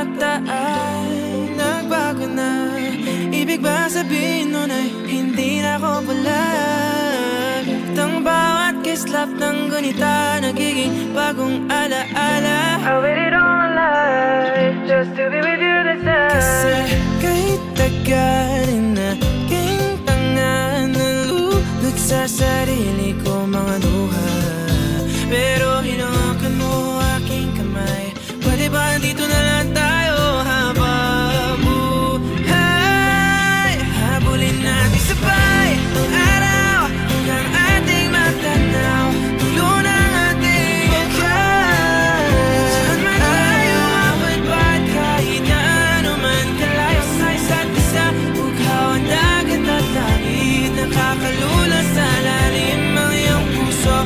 mata ay nagbago na. Ibig ba sabihin nun ay hindi na ako bulag? At ang bawat kislap ng gunita nagiging bagong alaala. I waited all my life just to be with you this time. Kasi kahit tagal na naging tanga, nalulod sa sarili ko mga luha. Pero hinawakan mo aking kamay. Pwede ba dito na lang tayo habang buhay? Habulin natin sabay ang araw hanggang ating matanaw. Tulo ng ating wakas. Saan man tayo mapagpat, kahit na ano man kalayo sa isa't isa. Bughaw ang dagat at langit, nakakalula sa lalim ang iyong puso.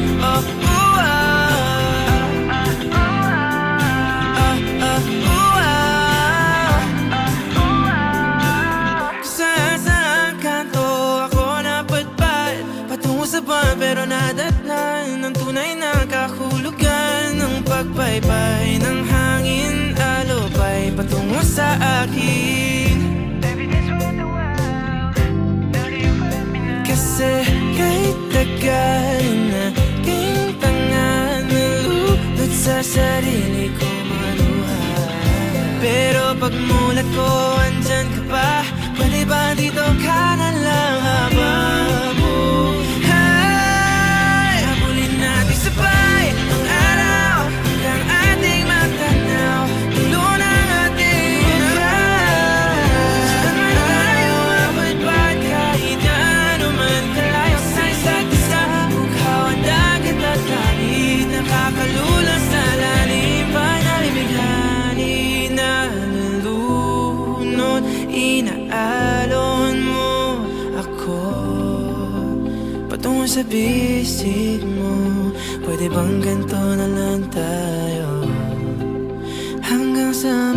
Pero nadatnan ng tunay na kahulugan ng pagbaybay ng hangin, alupay patungo sa akin. Kasi kahit tagal na naging tanga, nalulod sa sarili ko mga luha. Pero pagmulat ko, andyan ka pa. Pwede ba dito ka na lang habang sabay ang araw hanggang ating matanaw. Tulo ng ating wakas. Saan man tayo mapagpat, kahit na ano man kalayo sa isa't isa. Bughaw ang dagat at langit, nakakalula sa lalim. Panalimighani na nalulunod, inaalon mo ako patungo sa bisig mo. Pwede bang ganito na lang tayo hanggang sa